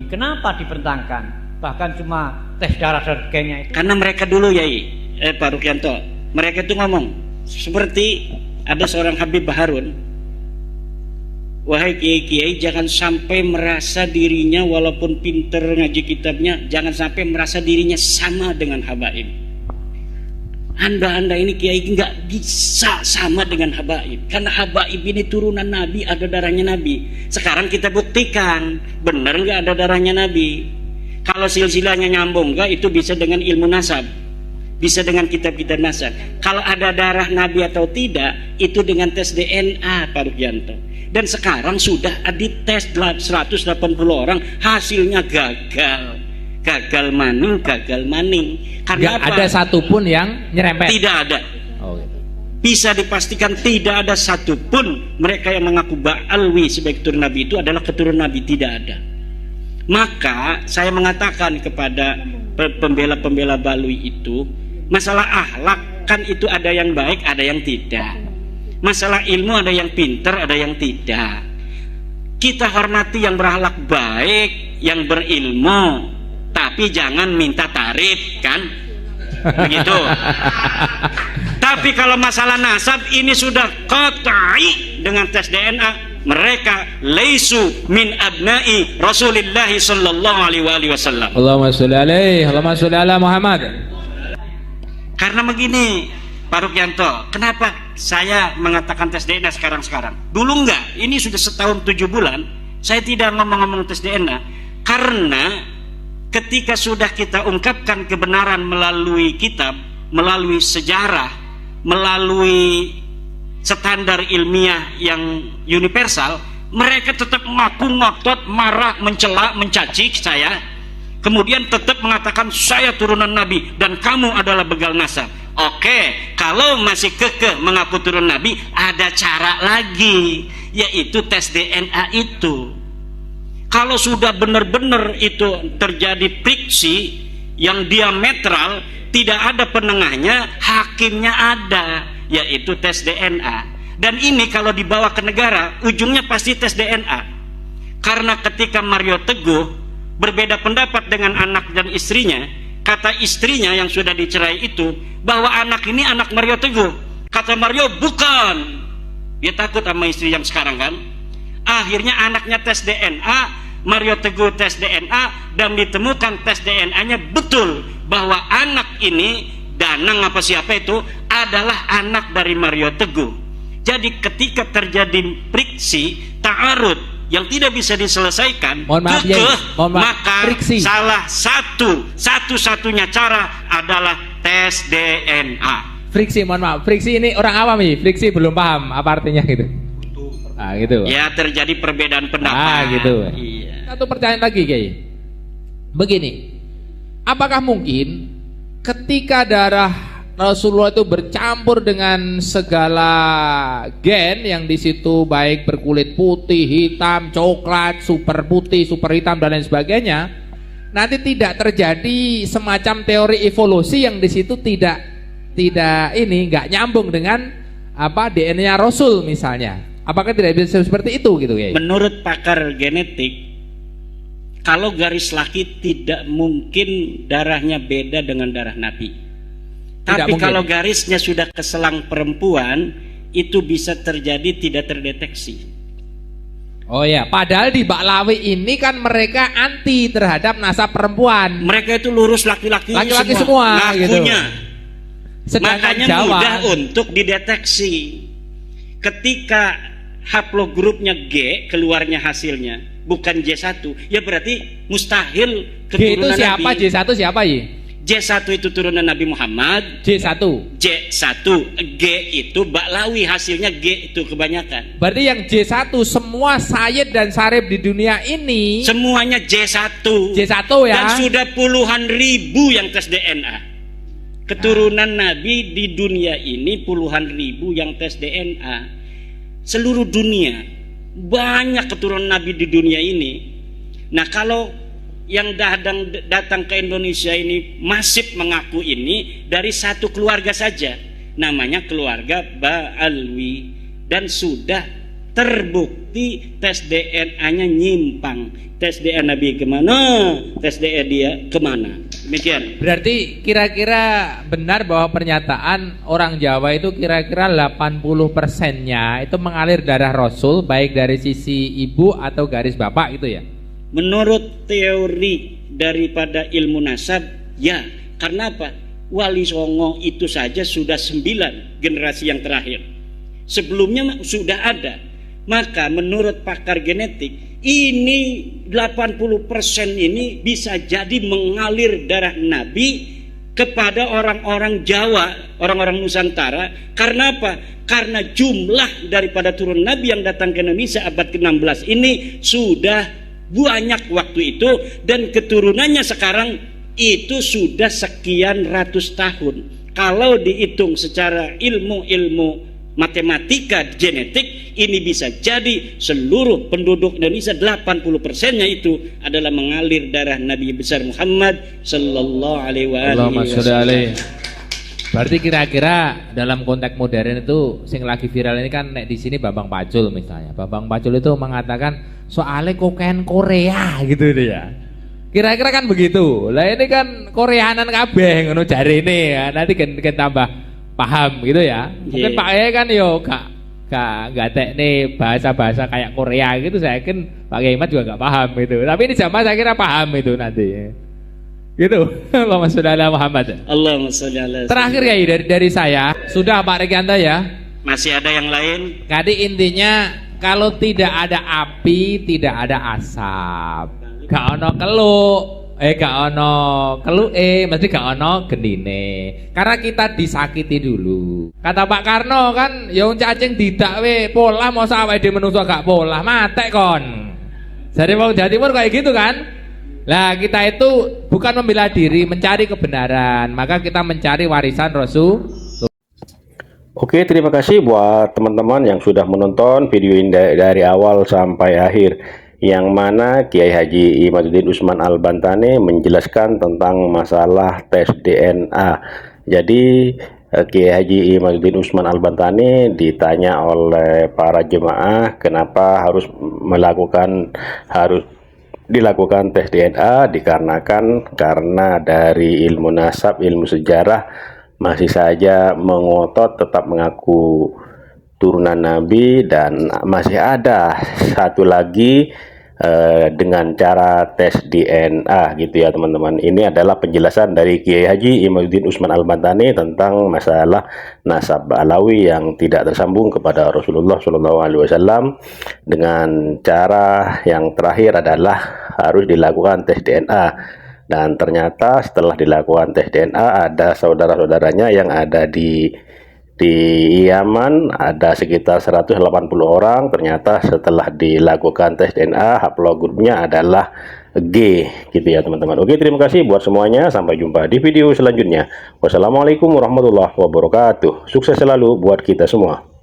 Kenapa dipertentangkan? Bahkan cuma tes darah dan sebagainya itu. Karena mereka dulu Pak Rukianto, mereka itu ngomong seperti ada seorang Habib Baharun, wahai kiai-kiai, jangan sampai merasa dirinya walaupun pinter ngaji kitabnya, jangan sampai merasa dirinya sama dengan habaib. Anda ini kiai nggak bisa sama dengan habaib, karena habaib ini turunan Nabi, ada darahnya Nabi. Sekarang kita buktikan benar nggak ada darahnya Nabi. Kalau silsilahnya nyambung nggak, itu bisa dengan ilmu nasab, bisa dengan kitab-kitab nasab. Kalau ada darah Nabi atau tidak, itu dengan tes DNA, Pak Rukianto. Dan sekarang sudah dites 180 orang, hasilnya gagal maning. Karena nggak ada satupun yang nyerempet. Tidak ada. Oh, gitu. Bisa dipastikan tidak ada satupun mereka yang mengaku Ba'alwi sebagai keturunan Nabi itu adalah keturunan Nabi, tidak ada. Maka saya mengatakan kepada pembela-pembela Balwi itu, masalah akhlak kan itu ada yang baik, ada yang tidak. Masalah ilmu ada yang pintar, ada yang tidak. Kita hormati yang berakhlak baik, yang berilmu, tapi jangan minta tarif, kan? Begitu. Tapi kalau masalah nasab ini sudah qat'i dengan tes DNA, mereka laisu min abna'i Rasulillah sallallahu alaihi wasallam. Allahumma sholli alaihi, Allahumma sholli ala Muhammad. Karena begini, Pak Rukianto, kenapa saya mengatakan tes DNA sekarang? Dulu enggak, ini sudah setahun 7 bulan saya tidak ngomong-ngomong tes DNA, karena ketika sudah kita ungkapkan kebenaran melalui kitab, melalui sejarah, melalui standar ilmiah yang universal, mereka tetap mengaku ngotot, marah, mencela, mencaci saya, kemudian tetap mengatakan saya turunan Nabi dan kamu adalah begal nasab. Oke, kalau masih kekeh mengaku turun Nabi, ada cara lagi, yaitu tes DNA itu. Kalau sudah benar-benar itu terjadi friksi yang diametral, tidak ada penengahnya, hakimnya ada, yaitu tes DNA. Dan ini kalau dibawa ke negara, ujungnya pasti tes DNA. Karena ketika Mario Teguh berbeda pendapat dengan anak dan istrinya, kata istrinya yang sudah dicerai itu bahwa anak ini anak Mario Teguh, kata Mario bukan. Dia takut sama istri yang sekarang kan. Akhirnya anaknya tes DNA, Mario Teguh tes DNA, dan ditemukan tes DNA-nya betul bahwa anak ini, Danang apa siapa itu, adalah anak dari Mario Teguh. Jadi ketika terjadi friksi, ta'arud yang tidak bisa diselesaikan, maka friksi. Salah satu-satunya cara adalah tes DNA. Friksi, mohon maaf, friksi ini orang awam nih, friksi belum paham apa artinya gitu. Gitu. Ya, terjadi perbedaan pendapat. Gitu. Iya. Satu pertanyaan lagi, Kiai. Begini, apakah mungkin ketika darah Rasulullah itu bercampur dengan segala gen yang di situ baik berkulit putih, hitam, coklat, super putih, super hitam dan lain sebagainya, nanti tidak terjadi semacam teori evolusi yang di situ tidak nggak nyambung dengan apa DNA Rasul misalnya? Apakah tidak bisa seperti itu gitu ya? Menurut pakar genetik, kalau garis laki tidak mungkin darahnya beda dengan darah Nabi. Tapi kalau garisnya sudah ke selang perempuan, itu bisa terjadi tidak terdeteksi. Oh ya, padahal di Baklawi ini kan mereka anti terhadap nasab perempuan. Mereka itu lurus laki-laki semua ngakunya. Gitu. Makanya Jawa mudah untuk dideteksi. Ketika haplogrupnya G keluarnya hasilnya bukan J1, ya berarti mustahil keturunan G itu siapa? Nabi. J1 siapa ya? J1 itu turunan Nabi Muhammad. J1 G itu Baklawi, hasilnya G itu kebanyakan. Berarti yang J1 semua Sayyid dan Sarib di dunia ini semuanya J1 ya. Dan sudah puluhan ribu yang tes DNA. Keturunan Nabi di dunia ini puluhan ribu yang tes DNA. Seluruh dunia banyak keturunan Nabi di dunia ini. Nah, kalau yang datang ke Indonesia ini masif mengaku ini dari satu keluarga saja, namanya keluarga Ba'alwi, dan sudah terbukti tes DNA-nya nyimpang. Tes DNA Nabi kemana, tes DNA dia kemana. Demikian. Berarti kira-kira benar bahwa pernyataan orang Jawa itu kira-kira 80%-nya itu mengalir darah Rasul, baik dari sisi ibu atau garis bapak gitu ya? Menurut teori daripada ilmu nasab, ya. Karena apa? Wali Songo itu saja sudah 9 generasi yang terakhir. Sebelumnya sudah ada. Maka menurut pakar genetik, ini 80% ini bisa jadi mengalir darah Nabi kepada orang-orang Jawa, orang-orang Nusantara. Karena apa? Karena jumlah daripada turun Nabi yang datang ke Indonesia abad ke-16 ini sudah banyak waktu itu, dan keturunannya sekarang itu sudah sekian ratus tahun. Kalau dihitung secara ilmu matematika genetik, ini bisa jadi seluruh penduduk Indonesia 80%-nya itu adalah mengalir darah Nabi besar Muhammad sallallahu alaihi wasallam. Berarti kira-kira dalam konteks modern itu sing lagi viral ini kan nek di sini Bambang Pacul misalnya. Bambang Pacul itu mengatakan soalnya kokain Korea gitu ya. Kira-kira kan begitu. Lah ini kan Koreanan kabeh ngono jarene ya. Nanti kan tambah paham gitu ya. Mungkin Pak E kan yo gak teknik bahasa-bahasa kayak Korea gitu, saya yakin Pak Kiai Ahmad juga gak paham gitu. Tapi ini jamaah saya kira paham itu nanti. Gitu. Allahumma sholli ala Muhammad. Allahumma sholli ala. Terakhir ya dari saya, sudah Pak Rekianto ya. Masih ada yang lain? Jadi intinya kalau tidak ada api, tidak ada asap. Gak ono keluk. Gak ono keluke, mesti gak ono gendine. Karena kita disakiti dulu. Kata Pak Karno kan, ya cacing didak we polah masa awake dhewe menungso gak polah, matek kon. Jadi wong Jawa Timur kayak gitu kan? Lah kita itu bukan membela diri, mencari kebenaran. Maka kita mencari warisan Rasul. Oke, terima kasih buat teman-teman yang sudah menonton video ini dari awal sampai akhir, yang mana Kiai Haji Imaduddin Usman Al-Bantani menjelaskan tentang masalah tes DNA. Jadi Kiai Haji Imaduddin Usman Al-Bantani ditanya oleh para jemaah kenapa harus dilakukan tes DNA, dikarenakan karena dari ilmu nasab, ilmu sejarah masih saja mengotot tetap mengaku turunan Nabi, dan masih ada satu lagi dengan cara tes DNA gitu ya teman-teman. Ini adalah penjelasan dari Kiai Haji Imaduddin Usman Al-Bantani tentang masalah nasab Alawi yang tidak tersambung kepada Rasulullah SAW, dengan cara yang terakhir adalah harus dilakukan tes DNA. Dan ternyata setelah dilakukan tes DNA, ada saudara-saudaranya yang ada di Yaman, ada sekitar 180 orang. Ternyata setelah dilakukan tes DNA, haplogrupnya adalah G gitu ya teman-teman. Oke, terima kasih buat semuanya, sampai jumpa di video selanjutnya. Wassalamualaikum warahmatullahi wabarakatuh. Sukses selalu buat kita semua.